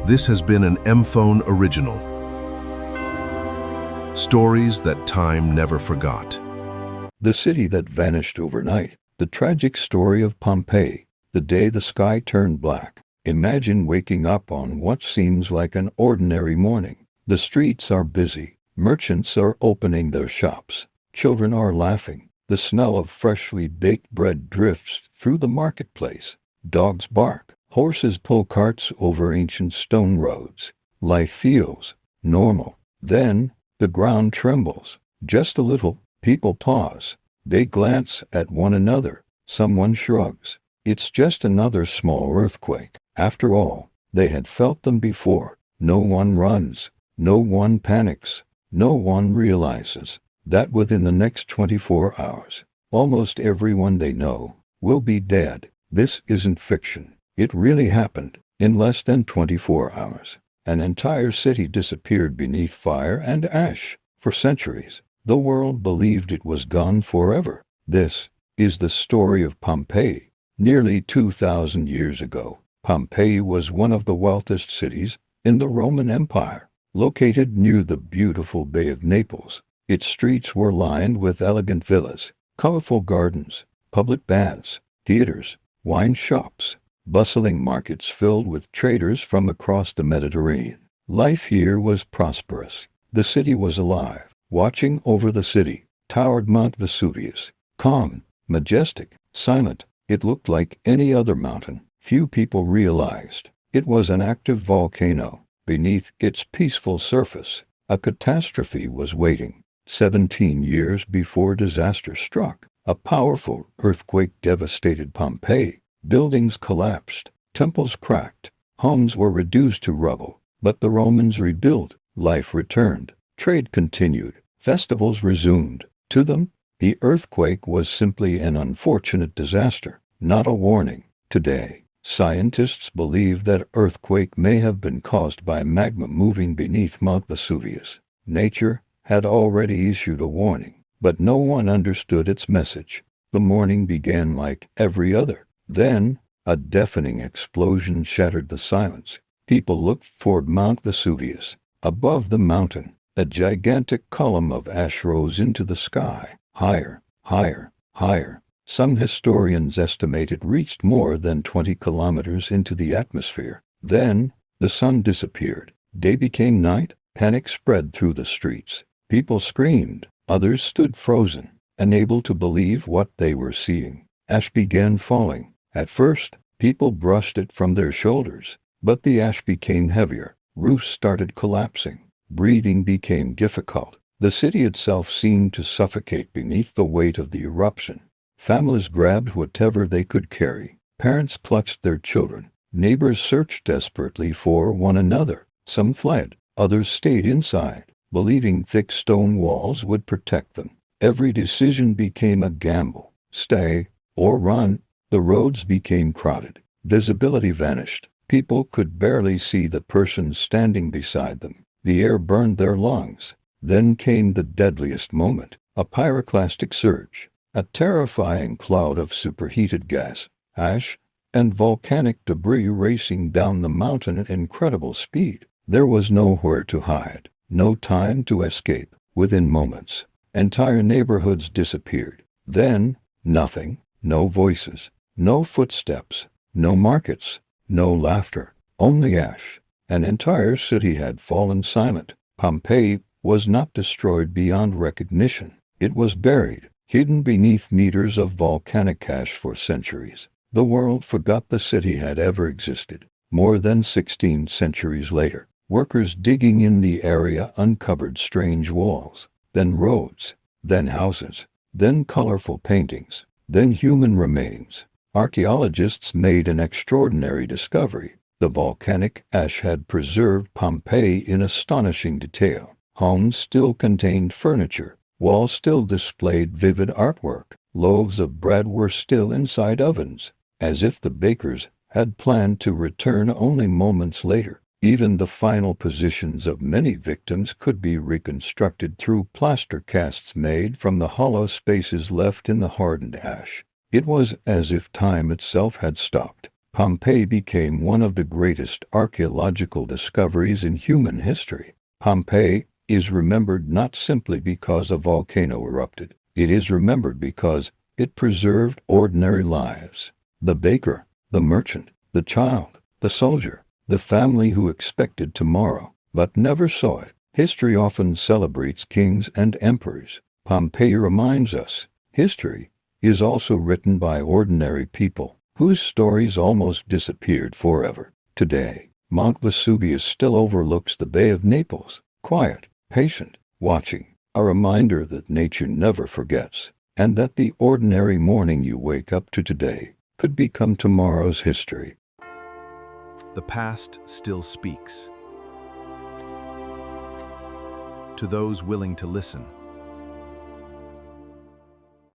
This has been an EmFone original. Stories that time never forgot. The city that vanished overnight. The tragic story of Pompeii. The day the sky turned black. Imagine waking up on what seems like an ordinary morning. The streets are busy. Merchants are opening their shops. Children are laughing. The smell of freshly baked bread drifts through the marketplace. Dogs bark. Horses pull carts over ancient stone roads. Life feels normal. Then, the ground trembles. Just a little. People pause. They glance at one another. Someone shrugs. It's just another small earthquake. After all, they had felt them before. No one runs. No one panics. No one realizes that within the next 24 hours, almost everyone they know will be dead. This isn't fiction. It really happened. In less than 24 hours, an entire city disappeared beneath fire and ash. For centuries, the world believed it was gone forever. This is the story of Pompeii. Nearly 2,000 years ago, Pompeii was one of the wealthiest cities in the Roman Empire. Located near the beautiful Bay of Naples, its streets were lined with elegant villas, colorful gardens, public baths, theaters, wine shops, bustling markets filled with traders from across the Mediterranean. Life here was prosperous. The city was alive. Watching over the city towered Mount Vesuvius, calm, majestic, silent. It looked like any other mountain. Few people realized it was an active volcano. Beneath its peaceful surface, a catastrophe was waiting. 17 years before disaster struck, a powerful earthquake devastated Pompeii. Buildings collapsed, temples cracked, homes were reduced to rubble. But the Romans rebuilt, life returned, trade continued, festivals resumed. To them, the earthquake was simply an unfortunate disaster, not a warning. Today, scientists believe that earthquake may have been caused by magma moving beneath Mount Vesuvius. Nature had already issued a warning, but no one understood its message. The morning began like every other. Then, a deafening explosion shattered the silence. People looked toward Mount Vesuvius. Above the mountain, a gigantic column of ash rose into the sky. Higher, higher, higher. Some historians estimate it reached more than 20 kilometers into the atmosphere. Then, the sun disappeared. Day became night. Panic spread through the streets. People screamed. Others stood frozen, unable to believe what they were seeing. Ash began falling. At first, people brushed it from their shoulders, but the ash became heavier. Roofs started collapsing. Breathing became difficult. The city itself seemed to suffocate beneath the weight of the eruption. Families grabbed whatever they could carry. Parents clutched their children. Neighbors searched desperately for one another. Some fled. Others stayed inside, believing thick stone walls would protect them. Every decision became a gamble. Stay or run. The roads became crowded. Visibility vanished. People could barely see the person standing beside them. The air burned their lungs. Then came the deadliest moment, a pyroclastic surge, a terrifying cloud of superheated gas, ash, and volcanic debris racing down the mountain at incredible speed. There was nowhere to hide, no time to escape. Within moments, entire neighborhoods disappeared. Then, nothing, no voices. No footsteps, no markets, no laughter, only ash. An entire city had fallen silent. Pompeii was not destroyed beyond recognition. It was buried, hidden beneath meters of volcanic ash for centuries. The world forgot the city had ever existed. More than 16 centuries later, workers digging in the area uncovered strange walls, then roads, then houses, then colorful paintings, then human remains. Archaeologists made an extraordinary discovery. The volcanic ash had preserved Pompeii in astonishing detail. Homes still contained furniture. Walls still displayed vivid artwork. Loaves of bread were still inside ovens, as if the bakers had planned to return only moments later. Even the final positions of many victims could be reconstructed through plaster casts made from the hollow spaces left in the hardened ash. It was as if time itself had stopped. Pompeii became one of the greatest archaeological discoveries in human history. Pompeii is remembered not simply because a volcano erupted. It is remembered because it preserved ordinary lives. The baker, the merchant, the child, the soldier, the family who expected tomorrow but never saw it. History often celebrates kings and emperors. Pompeii reminds us history is also written by ordinary people whose stories almost disappeared forever. Today, Mount Vesuvius still overlooks the Bay of Naples, quiet, patient, watching, a reminder that nature never forgets, and that the ordinary morning you wake up to today could become tomorrow's history. The past still speaks. To those willing to listen,